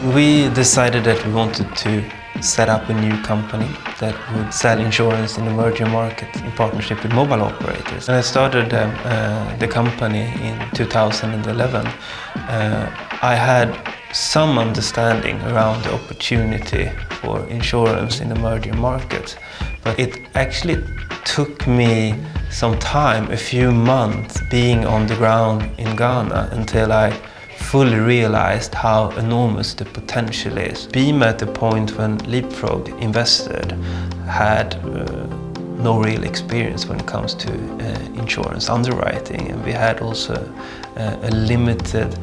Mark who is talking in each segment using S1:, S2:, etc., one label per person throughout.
S1: We decided that we wanted to set up a new company that would sell insurance in emerging markets in partnership with mobile operators. And I started the company in 2011. I had some understanding around the opportunity for insurance in emerging markets, but it actually took me some time, a few months, being on the ground in Ghana until I fully realized how enormous the potential is. BIMA, at the point when Leapfrog invested, had no real experience when it comes to insurance underwriting, and we had also a limited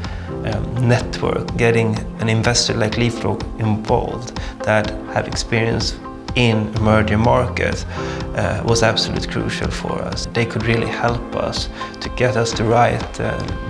S1: network. Getting an investor like Leapfrog involved that have experience in emerging markets was absolutely crucial for us. They could really help us to get us the right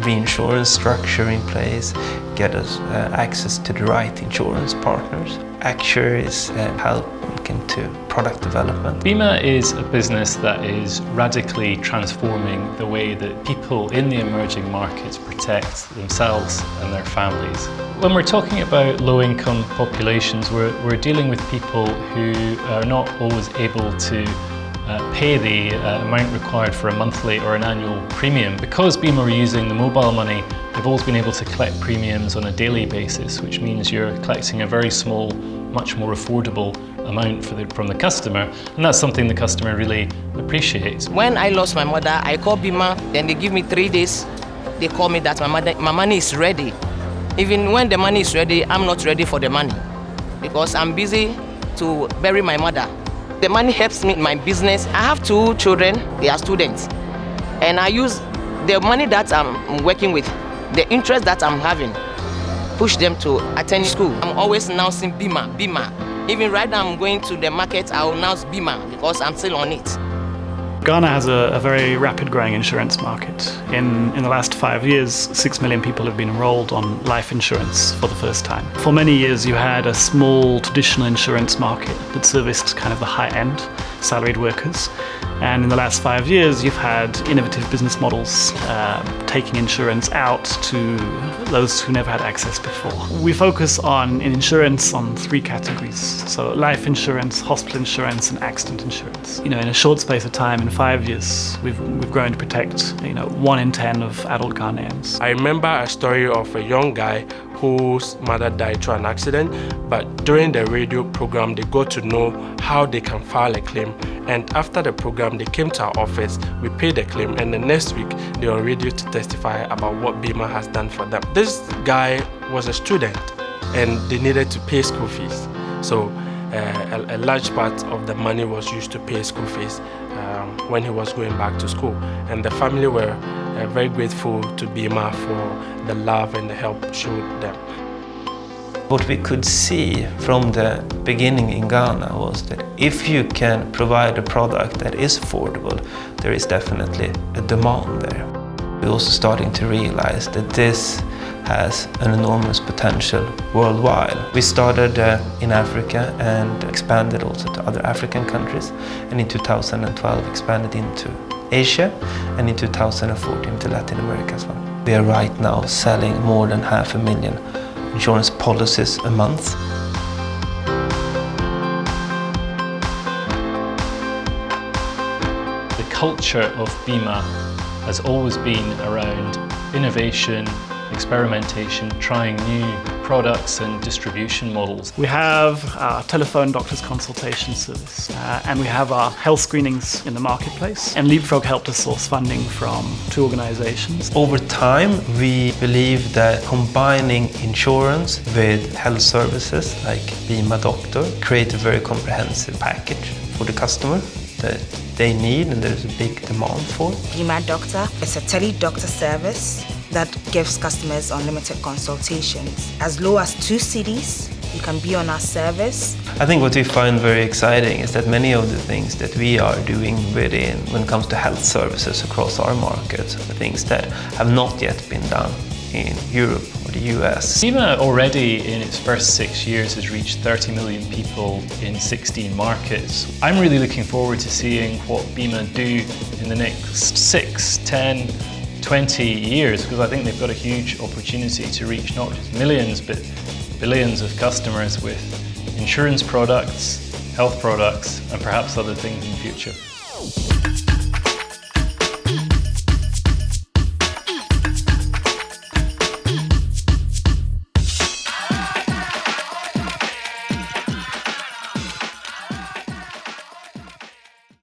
S1: reinsurance structure in place, get us access to the right insurance partners. Actuaries help into product development.
S2: BIMA is a business that is radically transforming the way that people in the emerging markets protect themselves and their families. When we're talking about low-income populations, we're dealing with people who are not always able to pay the amount required for a monthly or an annual premium. Because BIMA are using the mobile money, they've always been able to collect premiums on a daily basis, which means you're collecting a very small, much more affordable amount from the customer, and that's something the customer really appreciates.
S3: When I lost my mother, I called BIMA, then they give me 3 days. They call me that my money is ready. Even when the money is ready, I'm not ready for the money because I'm busy to bury my mother. The money helps me in my business. I have 2 children, they are students, and I use the money that I'm working with, the interest that I'm having, push them to attend school. I'm always announcing BIMA, BIMA. Even right now I'm going to the market, I'll announce BIMA because I'm still on it.
S4: Ghana has a very rapid growing insurance market. In the last 5 years, 6 million people have been enrolled on life insurance for the first time. For many years you had a small traditional insurance market that serviced kind of the high-end salaried workers. And in the last 5 years you've had innovative business models taking insurance out to those who never had access before. We focus in insurance on 3 categories. So life insurance, hospital insurance and accident insurance. In a short space of time, in 5 years, we've grown to protect 1 in 10 of adult Ghanaians.
S5: I remember a story of a young guy whose mother died through an accident, but during the radio program they got to know how they can file a claim, and after the program they came to our office, we paid the claim, and the next week they were on radio to testify about what BIMA has done for them. This guy was a student and they needed to pay school fees, so a large part of the money was used to pay school fees when he was going back to school, and the family were very grateful to BIMA for the love and the help showed them.
S1: What we could see from the beginning in Ghana was that if you can provide a product that is affordable, there is definitely a demand there. We're also starting to realize that this has an enormous potential worldwide. We started in Africa and expanded also to other African countries, and in 2012 expanded into Asia, and in 2014 to Latin America as well. We are right now selling more than 500,000 insurance policies a month.
S2: The culture of BIMA has always been around innovation, experimentation, trying new products and distribution models.
S4: We have our telephone doctor's consultation service and we have our health screenings in the marketplace, and Leapfrog helped us source funding from 2 organizations.
S1: Over time, we believe that combining insurance with health services like BIMA Doctor create a very comprehensive package for the customer that they need and there's a big demand for.
S6: BIMA Doctor is a tele-doctor service that gives customers unlimited consultations. As low as 2 cedis, you can be on our service.
S1: I think what we find very exciting is that many of the things that we are doing when it comes to health services across our markets are things that have not yet been done in Europe or the US.
S2: BIMA already in its first 6 years has reached 30 million people in 16 markets. I'm really looking forward to seeing what BIMA do in the next 6, 10, 20 years, because I think they've got a huge opportunity to reach not just millions but billions of customers with insurance products, health products, and perhaps other things in the future.